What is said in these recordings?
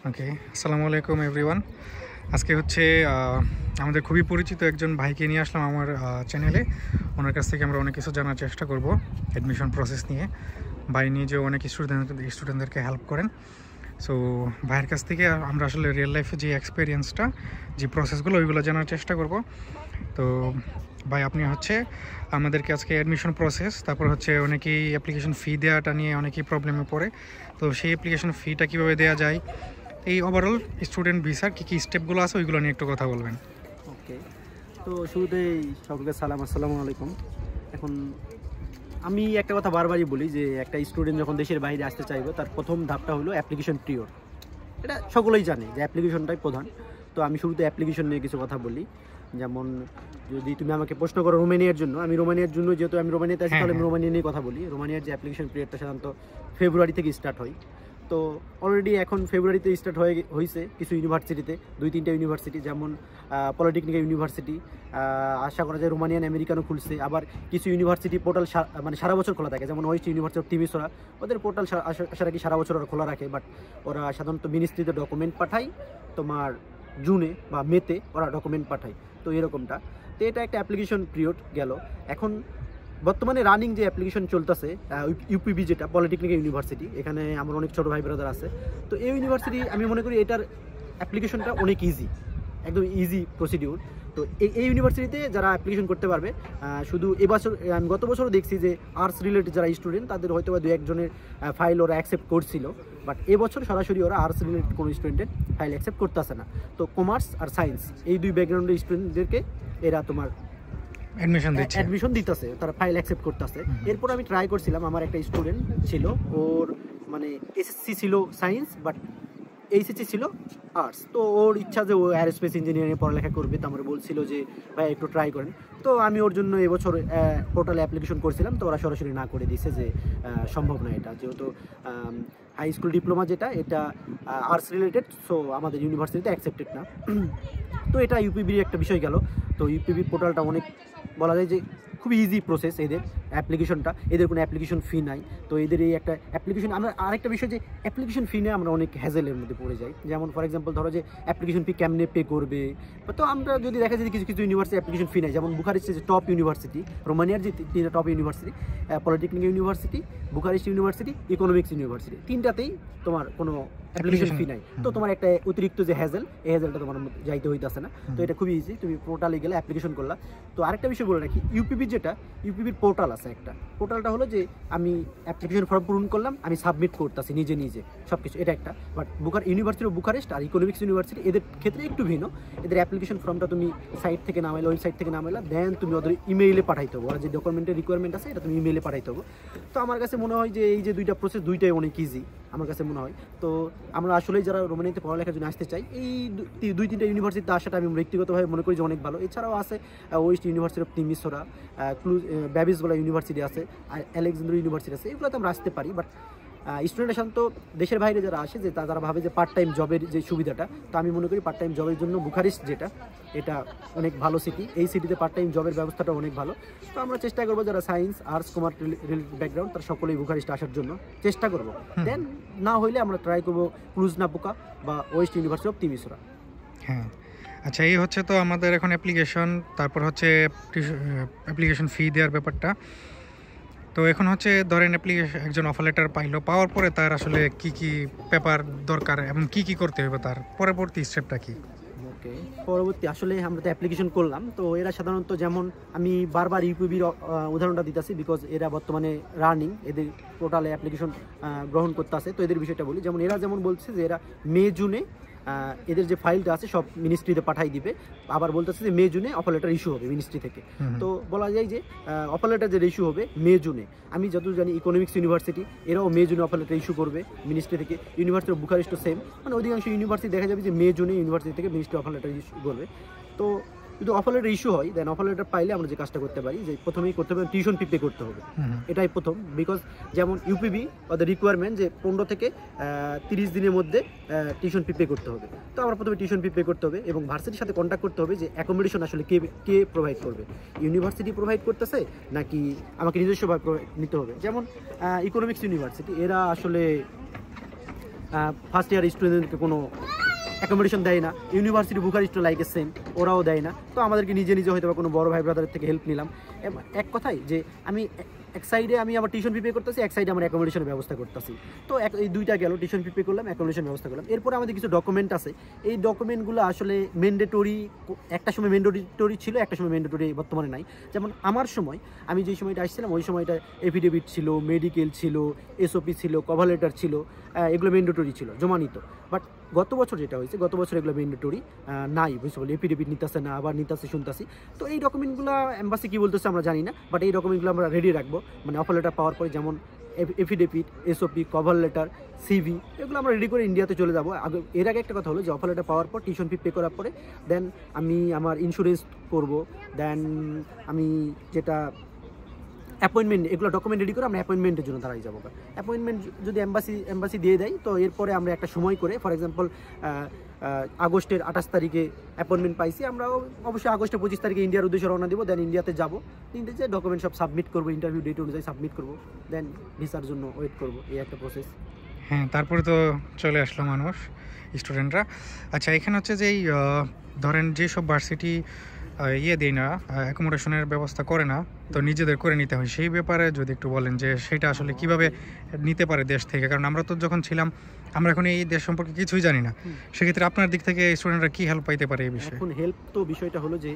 ওকে, আসসালামু আলাইকুম এভরিওয়ান। আজকে হচ্ছে আমাদের খুবই পরিচিত একজন ভাইকে নিয়ে আসলাম আমার চ্যানেলে। ওনার কাছ থেকে আমরা অনেক কিছু জানার চেষ্টা করব অ্যাডমিশন প্রসেস নিয়ে। ভাই নিজেও অনেক স্টুডেন্টদেরকে হেল্প করেন। সো ভাইয়ের কাছ থেকে আমরা আসলে রিয়েল লাইফে যে এক্সপিরিয়েন্সটা, যে প্রসেসগুলো, ওইগুলো জানার চেষ্টা করব। তো ভাই, আপনি হচ্ছে আমাদেরকে আজকে অ্যাডমিশন প্রসেস, তারপর হচ্ছে অনেকেই অ্যাপ্লিকেশন ফি দেওয়াটা নিয়ে অনেকেই প্রবলেমে পড়ে। তো সেই অ্যাপ্লিকেশন ফিটা কীভাবে দেওয়া যায়, এই ওভারঅল স্টুডেন্ট ভিসার কী কী স্টেপগুলো আছে ওইগুলো নিয়ে একটু কথা বলবেন। ওকে, তো শুরুতেই সকলকে আসসালামু আলাইকুম। এখন আমি একটা কথা বারবারই বলি যে একটা স্টুডেন্ট যখন দেশের বাইরে আসতে চাইবে তার প্রথম ধাপটা হলো অ্যাপ্লিকেশন পিরিয়ড। এটা সকলেই জানে যে অ্যাপ্লিকেশনটাই প্রধান। তো আমি শুরুতে অ্যাপ্লিকেশন নিয়ে কিছু কথা বলি। যেমন যদি তুমি আমাকে প্রশ্ন করো রোমানিয়ার জন্য, আমি রোমানিয়ার জন্য যেহেতু আমি রোমানিয়াতে আছি তাহলে আমি রোমানিয়া নিয়ে কথা বলি। রোমানিয়ার যে অ্যাপ্লিকেশন পিরিয়ডটা সাধারণত ফেব্রুয়ারি থেকে স্টার্ট হয়। তো অলরেডি এখন ফেব্রুয়ারিতে স্টার্ট হয়েছে কিছু ইউনিভার্সিটিতে, 2-3টা ইউনিভার্সিটি, যেমন পলিটেকনিক্যাল ইউনিভার্সিটি, আশা করা যায় রোমানিয়ান আমেরিকানও খুলছে। আবার কিছু ইউনিভার্সিটি পোর্টাল মানে সারা বছর খোলা থাকে, যেমন ওয়েস্ট ইউনিভার্সিটি অফ টিমিসোরা, ওদের পোর্টাল আশা রাখি সারা বছর ওরা খোলা রাখে। বাট ওরা সাধারণত মিনিস্ট্রিতে ডকুমেন্ট পাঠায় তোমার জুনে বা মেতে ওরা ডকুমেন্ট পাঠায়। তো এরকমটা, তো এটা একটা অ্যাপ্লিকেশন পিরিয়ড গেল। এখন বর্তমানে রানিং যে অ্যাপ্লিকেশন চলতেছে ইউপিবি, যেটা পলিটেকনিক্যাল ইউনিভার্সিটি, এখানে আমার অনেক ছোটো ভাই ব্রাদার আছে। তো এই ইউনিভার্সিটি আমি মনে করি এটার অ্যাপ্লিকেশনটা অনেক ইজি, একদম ইজি প্রসিডিউর। তো এই ইউনিভার্সিটিতে যারা অ্যাপ্লিকেশন করতে পারবে, শুধু এবছর আমি গত বছরও দেখছি যে আর্টস রিলেটেড যারা স্টুডেন্ট তাদের হয়তো বা 2-1 জনের ফাইল ওরা অ্যাকসেপ্ট করছিল, বাট এবছর সরাসরি ওরা আর্টস রিলেটেড কোনো স্টুডেন্টের ফাইল অ্যাকসেপ্ট করতেছে না। তো কমার্স আর সায়েন্স এই দুই ব্যাকগ্রাউন্ডের স্টুডেন্টদেরকে এরা তোমার অ্যাডমিশন দিতেছে, তারা ফাইল অ্যাকসেপ্ট করতেছে। এরপর আমি ট্রাই করছিলাম, আমার একটা স্টুডেন্ট ছিল, ওর মানে এসএসসি ছিল সায়েন্স বাট এইচএসসি ছিল আর্টস। তো ওর ইচ্ছা যে ও এয়ারস্পেস ইঞ্জিনিয়ারিং পড়ালেখা করবে, তো আমার বলছিল যে ভাই একটু ট্রাই করেন। তো আমি ওর জন্য এবছর পোর্টালে অ্যাপ্লিকেশন করছিলাম, তো ওরা সরাসরি না করে দিয়েছে যে সম্ভব না এটা, যেহেতু হাই স্কুল ডিপ্লোমা যেটা এটা আর্টস রিলেটেড, সো আমাদের ইউনিভার্সিটিতে অ্যাকসেপ্টেড না। তো এটা ইউপিবির একটা বিষয় গেল। তো ইউপিবি পোর্টালটা অনেক বলা যায় যে খুবই ইজি প্রসেস এদের অ্যাপ্লিকেশনটা, এদের কোনো অ্যাপ্লিকেশন ফি নাই। তো এদের এই একটা অ্যাপ্লিকেশন, আমরা আরেকটা বিষয় যে অ্যাপ্লিকেশন ফি নিয়ে আমরা অনেক হ্যাজেলের মধ্যে পড়ে যাই। যেমন ফর এক্সাম্পল ধরো যে অ্যাপ্লিকেশন ফি কেমনে পে করবে, তো আমরা যদি দেখা যায় কিছু কিছু ইউনিভার্সিটি অ্যাপ্লিকেশন ফি নেই, যেমন বুখারেস্টের যে টপ ইউনিভার্সিটি, রোমানিয়ার যে 3টা top university, polytechnical university, Bucharest university, economics university, 3টাতেই তোমার কোনো অ্যাপ্লিকেশন ফি নাই। তো তোমার একটা অতিরিক্ত যে হ্যাজেল, এই হ্যাজেলটা তোমার যাইতে হইতেছে না। তো এটা খুবই ইজি, তুমি পোর্টালে গেলে অ্যাপ্লিকেশন করলা। তো আরেকটা বিষয় বলে রাখি, ইউপিবির যেটা ইউপিবির পোর্টাল আছে একটা, পোর্টালটা হলো যে আমি অ্যাপ্লিকেশন ফর্ম পূরণ করলাম, আমি সাবমিট করতেছি নিজে নিজে সব কিছু, এটা একটা। বাট ইউনিভার্সিটি অফ বুখারেস্ট আর ইকোনমিক্স ইউনিভার্সিটি এদের ক্ষেত্রে একটু ভিন্ন। এদের অ্যাপ্লিকেশন ফর্মটা তুমি সাইট থেকে নামাইলে, ওয়েবসাইট থেকে নামাইলা, দেন তুমি ওদের ইমেইলে পাঠাইতে হবে, ওরা যে ডকুমেন্টের রিকোয়ারমেন্ট আছে এটা তুমি ইমেইলে পাঠাইতে হবে। তো আমার কাছে মনে হয় যে এই যে দুইটা প্রসেস, দুইটাই অনেক ইজি আমার কাছে মনে হয়। তো আমরা আসলেই যারা রোমানিয়াতে পড়ালেখার জন্য আসতে চাই, এই 2-3টা ইউনিভার্সিটিতে আসাটা আমি ব্যক্তিগতভাবে মনে করি যে অনেক ভালো। এছাড়াও আছে ওয়েস্ট ইউনিভার্সিটি অফ টিমিসোরা, ব্যাবিস বলা ইউনিভার্সিটি আছে, আর আলেকজান্দ্রিয়া ইউনিভার্সিটি আছে, এগুলোতে আমরা আসতে পারি। বাট স্টুডেন্টরা সাধারণত দেশের বাইরে যারা আসে, যে তারা ভাবে যে পার্ট টাইম জবের যে সুবিধাটা, তো আমি মনে করি পার্ট টাইম জবের জন্য বুখারেস্ট যেটা, এটা অনেক ভালো সিটি। এই সিটিতে পার্ট টাইম জবের ব্যবস্থাটা অনেক ভালো। তো আমরা চেষ্টা করবো যারা science, arts, commerce related background, তারা সকলেই বুখারেস্ট আসার জন্য চেষ্টা করবো। দেন না হইলে আমরা ট্রাই করবো ক্লুজ-নাপোকা বা ওয়েস্ট ইউনিভার্সিটি অফ টিমিসোরা। হ্যাঁ, আচ্ছা, এই হচ্ছে তো আমাদের এখন অ্যাপ্লিকেশন, তারপর হচ্ছে অ্যাপ্লিকেশন ফি দেওয়ার ব্যাপারটা। তো এখন হচ্ছে ধরেন একজন অফার লেটার পাইলো, পাওয়ার পরে তার আসলে কি কি পেপার দরকার এবং কি কি করতে হবে, তার পরবর্তী স্টেপটা কি? ওকে, পরবর্তী আসলে আমরা তো অ্যাপ্লিকেশন করলাম। তো এরা সাধারণত, যেমন আমি বারবার ইউপিবির উদাহরণটা দিতেছি বিকজ এরা বর্তমানে রানিং, এদের পোর্টালে অ্যাপ্লিকেশন গ্রহণ করতে আসে। তো এদের বিষয়টা বলি, যেমন এরা যেমন বলছে যে এরা মে-জুনে এদের যে ফাইলটা আছে সব মিনিস্ট্রিতে পাঠাই দিবে। আবার বলতেছে যে মে-জুনে অফার লেটার ইস্যু হবে মিনিস্ট্রি থেকে। তো বলা যায় যে অফার লেটার যে ইস্যু হবে মে-জুনে। আমি যতদূর জানি ইকোনমিক্স ইউনিভার্সিটি এরাও মে-জুনে অফার লেটার ইস্যু করবে মিনিস্ট্রি থেকে। ইউনিভার্সিটি অফ বুখারেস্টও সেম, মানে অধিকাংশ ইউনিভার্সিটি দেখা যাবে যে মে-জুনে ইউনিভার্সিটি থেকে মিনিস্ট্রি অফার লেটার ইস্যু করবে। তো যদি অফার লেটার ইস্যু হয়, দেন অফার লেটার পাইলে আমরা যে কাজটা করতে পারি, যে প্রথমেই করতে হবে টিউশন ফি পে করতে হবে, এটাই প্রথম। বিকজ যেমন ইউপিবি ওদের রিকোয়ারমেন্ট যে 15 থেকে 30 দিনের মধ্যে টিউশন ফি পে করতে হবে। তো আমরা প্রথমে টিউশন ফি পে করতে হবে এবং ভার্সিটির সাথে কন্ট্যাক্ট করতে হবে যে অ্যাকোমোডেশন আসলে কে প্রোভাইড করবে, ইউনিভার্সিটি প্রোভাইড করতেছে নাকি আমাকে নিজস্বভাবে নিতে হবে। যেমন ইকোনমিক্স ইউনিভার্সিটি এরা আসলে ফার্স্ট ইয়ার স্টুডেন্টকে কোনো অ্যাকোমোডেশন দেয় না। ইউনিভার্সিটি বুখারেস্টও লাইক সেম, ওরাও দেয় না। তো আমাদেরকে নিজে নিজে হয়তো বা কোনো বড় ভাই ব্রাদারের থেকে হেল্প নিলাম। এক কথায় যে আমি এক সাইডে আমি আমার টিউশন ফি পে করতেছি, এক সাইডে আমার অ্যাকোমোডেশনের ব্যবস্থা করতেছি। তো এই দুইটা গেল, টিউশন ফি পে করলাম, অ্যাকোমোডেশন ব্যবস্থা করলাম। এরপরে আমাদের কিছু ডকুমেন্ট আছে, এই ডকুমেন্টগুলো আসলে ম্যান্ডেটরি, একটা সময় ম্যান্ডেটরি ছিল, একটা সময় ম্যান্ডেটরি বর্তমানে নাই। যেমন আমার সময়, আমি যেই সময়টা আসছিলাম ওই সময়টা এফিডেভিট ছিল, মেডিকেল ছিল, এসওপি ছিল, কভার লেটার ছিল, এগুলো ম্যান্ডেটরি ছিল, জমা নিত। বাট গত বছর যেটা হয়েছে, গত বছর এগুলো ম্যান্ডেটরি নাই, বুঝতে পারলি, এফিডেভিট নিতেছে না, আবার নিতেছে শুনতেছি। তো এই ডকুমেন্টগুলো এম্বাসি কী বলতেছে আমরা জানি না, বাট এই ডকুমেন্টগুলো আমরা রেডি রাখবো, মানে অফার লেটার পাওয়ার পরে, যেমন affidavit, SOP, cover letter, CV, এগুলো আমরা রেডি করে ইন্ডিয়াতে চলে যাবো। এর আগে একটা কথা হলো যে অফার লেটার পাওয়ার পর টিউশন ফি পে করার পরে দেন আমি আমার ইন্স্যুরেন্স করব, দেন আমি যেটা অ্যাপয়েন্টমেন্ট, এগুলো ডকুমেন্ট রেডি করে আমরা অ্যাপয়েন্টমেন্টের জন্য দাঁড়াই যাবো। অ্যাপয়েন্টমেন্ট যদি এম্বাসি দিয়ে দেয়, তো এরপরে আমরা একটা সময় করে, ফর এক্সাম্পল আগস্টের 28 তারিখে অ্যাপয়েন্টমেন্ট পাইছি, আমরা অবশ্যই আগস্টের 25 তারিখে ইন্ডিয়ার উদ্দেশ্যে রওনা দিব। দেন ইন্ডিয়াতে যাবো, ইন্ডিয়াতে ডকুমেন্ট সব সাবমিট করবো, ইন্টারভিউ ডেট অনুযায়ী সাবমিট করবো, দেন ভিসার জন্য ওয়েট করবো। এই একটা প্রসেস। হ্যাঁ, তারপরে তো চলে আসলো মানুষ, স্টুডেন্টরা। আচ্ছা, এখানে হচ্ছে যে ধরেন যেসব ভার্সিটি দেয় না, অ্যাকোমোডেশনের ব্যবস্থা করে না, তো নিজেদের করে নিতে হয়, সেই ব্যাপারে যদি একটু বলেন যে সেটা আসলে কিভাবে নিতে পারে দেশ থেকে। কারণ আমরা তো যখন ছিলাম, আমরা এখন এই দেশ সম্পর্কে কিছুই জানি না। সেক্ষেত্রে আপনার দিক থেকে স্টুডেন্টরা কি হেল্প পাইতে পারে এই বিষয়ে? এখন হেল্প তো বিষয়টা হলো যে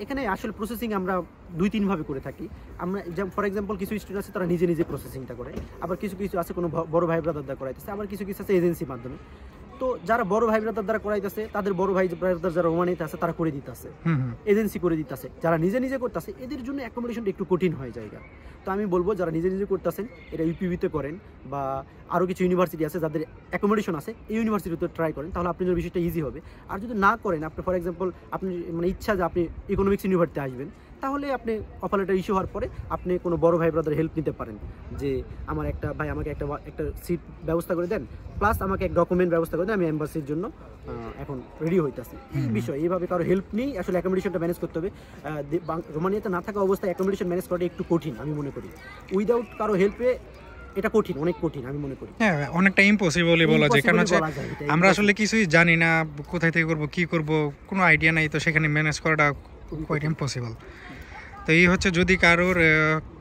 এখানে আসলে প্রসেসিং আমরা 2-3 ভাবে করে থাকি। আমরা যেমন ফর এক্সাম্পল কিছু স্টুডেন্ট আছে তারা নিজে নিজে প্রসেসিংটা করে, আবার কিছু কিছু আছে কোনো বড় ভাই ব্রাদার দ্বারা করাইতেছে, আবার কিছু কিছু আছে এজেন্সির মাধ্যমে। তো যারা বড় ভাই ব্রাদার দ্বারা করাইতেছে, তাদের বড় ভাই ব্রাদার যারা রোমানিতে আছে তারা করে দিতেছে, এজেন্সি করে দিতেছে। যারা নিজে নিজে করতেছে এদের জন্য অ্যাকোমোডেশনটা একটু কঠিন হয়ে যায়। তো আমি বলবো যারা নিজে নিজে করতেছেন, এটা ইউপিবিতে করেন, বা আরও কিছু ইউনিভার্সিটি আছে যাদের অ্যাকোমোডেশন আছে, এই ইউনিভার্সিটিতে ট্রাই করেন, তাহলে আপনার জন্য বিষয়টা ইজি হবে। আর যদি না করেন, আপনি ফর এক্সাম্পল আপনি মানে ইচ্ছা যে আপনি ইকোনমিক্স ইউনিভার্সিটিতে আসবেন, তাহলে আপনি অফার লেটার ইস্যু হওয়ার পরে আপনি কোনো বড় ভাই ব্রাদার হেল্প নিতে পারেন, যে আমার একটা ভাই আমাকে একটা সিট ব্যবস্থা করে দেন, প্লাস আমাকে এক ডকুমেন্ট ব্যবস্থা করে দেন, আমি এম্বাসির জন্য এখন রেডি হইতেছি। এই বিষয় এইভাবে কারো হেল্প নেই, আসলে অ্যাকোমোডেশনটা ম্যানেজ করতে হবে। রোমানিয়াতে না থাকা অবস্থায় অ্যাকোমোডেশন ম্যানেজ করাটা একটু কঠিন আমি মনে করি। উইদাউট কারো হেল্পে এটা কঠিন, অনেক কঠিন আমি মনে করি। হ্যাঁ, অনেকটা ইম্পসিবলই বলা যায়। কারণ হচ্ছে আমরা আসলে কিছুই জানি না, কোথায় থেকে করবো, কি করব, কোনো আইডিয়া নাই। তো সেখানে ম্যানেজ করাটা কোয়াইট ইম্পসিবল। তো এই হচ্ছে যদি কারোর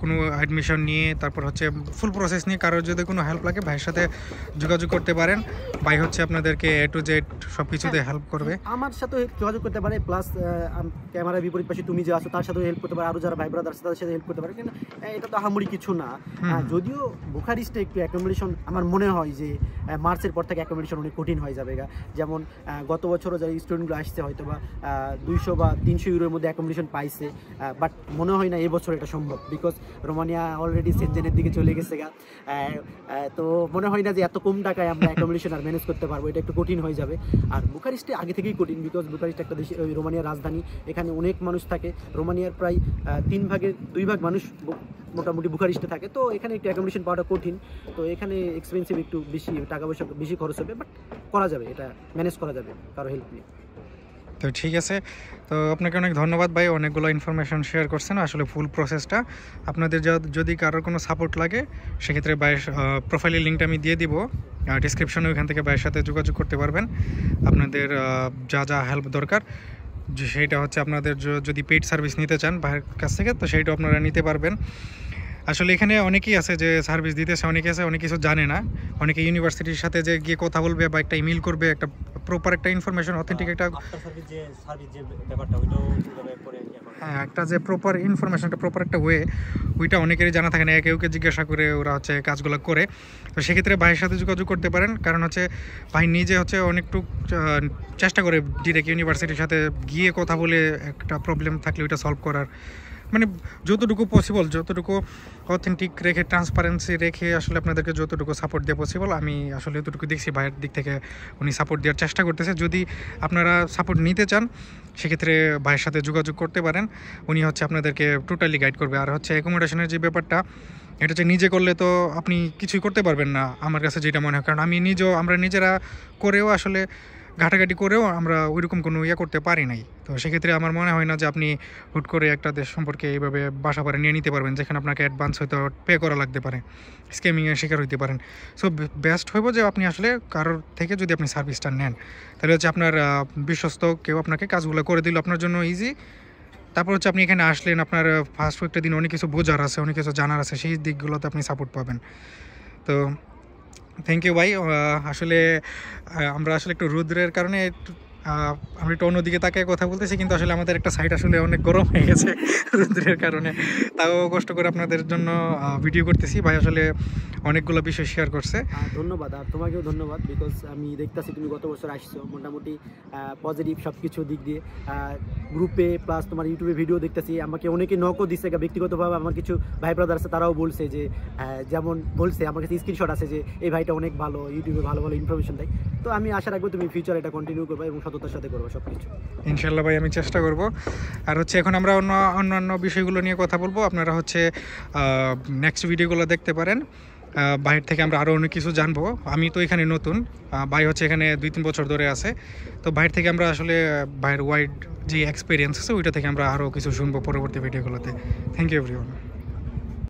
কোনো অ্যাডমিশন নিয়ে, তারপর হচ্ছে ফুল প্রসেস নিয়ে কারোর যদি কোনো হেল্প লাগে, ভাইয়ের সাথে যোগাযোগ করতে পারেন। ভাই হচ্ছে আপনাদেরকে A to Z সব কিছুতে হেল্প করবে। আমার সাথে যোগাযোগ করতে পারে, প্লাস ক্যামেরার বিপরীত পাশে তুমি যে আছো তার সাথেও হেল্প করতে পারে, আরও যারা ভাই ব্রাদার আছে তাদের সাথে হেল্প করতে পারে। কিন্তু এটা তো আহামরি কিছু না। যদিও বুখারেস্টে একটু অ্যাকোমোডেশন আমার মনে হয় যে মার্চের পর থেকে অ্যাকোমোডেশন অনেক কঠিন হয়ে যাবে। যেমন গত বছরও যারা স্টুডেন্টগুলো আসছে হয়তো বা 200 বা 300 ইউরোর মধ্যে অ্যাকোমোডেশন পাইছে, বাট মনে হয় না এবছর এটা সম্ভব, বিকজ রোমানিয়া অলরেডি সেনজেনের দিকে চলে গেছে। তো মনে হয় না যে এত কম টাকায় আমরা অ্যাকোমোডেশন আর ম্যানেজ করতে পারবো, এটা একটু কঠিন হয়ে যাবে। আর বুখারেস্টে আগে থেকেই কঠিন, বিকজ বুখারেস্ট একটা দেশ, রোমানিয়ার রাজধানী, এখানে অনেক মানুষ থাকে। রোমানিয়ার প্রায় 3 ভাগের 2 ভাগ মানুষ মোটামুটি বুখারেস্টে থাকে। তো এখানে একটু অ্যাকোমোডেশন পাওয়াটা কঠিন। তো এখানে এক্সপেন্সিভ, একটু বেশি টাকা পয়সা বেশি খরচ হবে, বাট করা যাবে, এটা ম্যানেজ করা যাবে কারো হেল্প নিয়ে। তো ঠিক আছে, তো আপনাকে অনেক ধন্যবাদ ভাই, অনেকগুলো ইনফরমেশন শেয়ার করছেন। আসলে ফুল প্রসেসটা আপনাদের যদি কারোর কোনো সাপোর্ট লাগে, সেক্ষেত্রে ভাইয়ের প্রোফাইলের লিঙ্কটা আমি দিয়ে দিব ডিসক্রিপশনে, ওইখান থেকে ভাইয়ের সাথে যোগাযোগ করতে পারবেন। আপনাদের যা যা হেল্প দরকার, যে সেইটা হচ্ছে আপনাদের যদি পেইড সার্ভিস নিতে চান ভাইয়ের কাছ থেকে, তো সেইটাও আপনারা নিতে পারবেন। আসলে এখানে অনেকেই আছে যে সার্ভিস দিতেছে, অনেকে আছে অনেক কিছু জানে না। অনেকে ইউনিভার্সিটির সাথে যে গিয়ে কথা বলবে বা একটা ইমেল করবে, একটা প্রপার একটা ইনফরমেশন, অথেন্টিক একটা হ্যাঁ, একটা যে প্রপার ইনফরমেশন, একটা প্রপার একটা ওয়ে, ওইটা অনেকেরই জানা থাকে না। একে ওকে জিজ্ঞাসা করে ওরা হচ্ছে কাজগুলো করে। তো সেক্ষেত্রে ভাইয়ের সাথে যোগাযোগ করতে পারেন, কারণ হচ্ছে ভাই নিজে হচ্ছে অনেকটুকু চেষ্টা করে ডিরেক্ট ইউনিভার্সিটির সাথে গিয়ে কথা বলে একটা প্রবলেম থাকলে ওইটা সলভ করার, মানে যতটুকু পসিবল, যতটুকু অথেন্টিক রেখে, ট্রান্সপারেন্সি রেখে আসলে আপনাদেরকে যতটুকু সাপোর্ট দেওয়া পসিবল, আমি আসলে যতটুকু দেখছি ভাইয়ের দিক থেকে উনি সাপোর্ট দেওয়ার চেষ্টা করতেছে। যদি আপনারা সাপোর্ট নিতে চান, সেক্ষেত্রে ভাইয়ের সাথে যোগাযোগ করতে পারেন। উনি হচ্ছে আপনাদেরকে টোটালি গাইড করবে। আর হচ্ছে অ্যাকোমোডেশনের যে ব্যাপারটা, এটা হচ্ছে নিজে করলে তো আপনি কিছুই করতে পারবেন না, আমার কাছে যেটা মনে হয়। কারণ আমরা নিজেরা করেও আসলে ঘাটাঘাটি করেও আমরা ওইরকম কোনো ইয়ে করতে পারি নাই। তো সেক্ষেত্রে আমার মনে হয় না যে আপনি হুট করে একটা দেশ সম্পর্কে এইভাবে বাসা ভাড়া নিয়ে নিতে পারবেন, যেখানে আপনাকে অ্যাডভান্স হয়তো পে করা লাগতে পারে, স্ক্যামিংয়ের শিকার হইতে পারেন। সো বেস্ট হইব যে আপনি আসলে কারোর থেকে যদি আপনি সার্ভিসটা নেন, তাহলে হচ্ছে আপনার বিশ্বস্ত কেউ আপনাকে কাজগুলো করে দিল, আপনার জন্য ইজি। তারপর হচ্ছে আপনি এখানে আসলেন, আপনার ফার্স্ট কয়েকটা দিন অনেক কিছু বোঝার আছে, অনেক কিছু জানার আছে, সেই দিকগুলোতে আপনি সাপোর্ট পাবেন। তো থ্যাংক ইউ ভাই। আসলে আমরা আসলে একটু রৌদ্রের কারণে আমরা একটু অন্যদিকে তাকিয়ে কথা বলতেছি, কিন্তু আসলে আমাদের একটা সাইড আসলে অনেক গরম হয়ে গেছে রৌদ্রের কারণে। তাও কষ্ট করে আপনাদের জন্য ভিডিও করতেছি। ভাই আসলে অনেকগুলো বিষয় শেয়ার করছে। ধন্যবাদ, আর তোমাকেও ধন্যবাদ, বিকজ আমি দেখতেছি তুমি গত বছর আসছো মোটামুটি পজিটিভ সব কিছু দিক দিয়ে, গ্রুপে প্লাস তোমার ইউটিউবে ভিডিও দেখতেছি। আমাকে অনেকে নকও দিচ্ছে ব্যক্তিগতভাবে, আমার কিছু ভাই ব্রাদার আছে তারাও বলছে যে যেমন বলছে আমার কাছে স্ক্রিনশট আছে যে এই ভাইটা অনেক ভালো, ইউটিউবে ভালো ভালো ইনফরমেশন দেয়। তো আমি আশা রাখবো তুমি ফিউচার এটা কন্টিনিউ করবে এবং সততার সাথে করবো সব কিছু। ইনশাল্লাহ ভাই, আমি চেষ্টা করব। আর হচ্ছে এখন আমরা অন্যান্য বিষয়গুলো নিয়ে কথা বলবো। আপনারা হচ্ছে নেক্সট ভিডিওগুলো দেখতে পারেন। বাইরে থেকে আমরা আরও অনেক কিছু জানবো। আমি তো এখানে নতুন, ভাই হচ্ছে এখানে 2-3 বছর ধরে আছে। তো বাইরে থেকে আমরা আসলে বাইরের ওয়াইড যে এক্সপিরিয়েন্স আছে ওইটা থেকে আমরা আরও কিছু শুনবো পরবর্তী ভিডিওগুলোতে। Thank you everyone.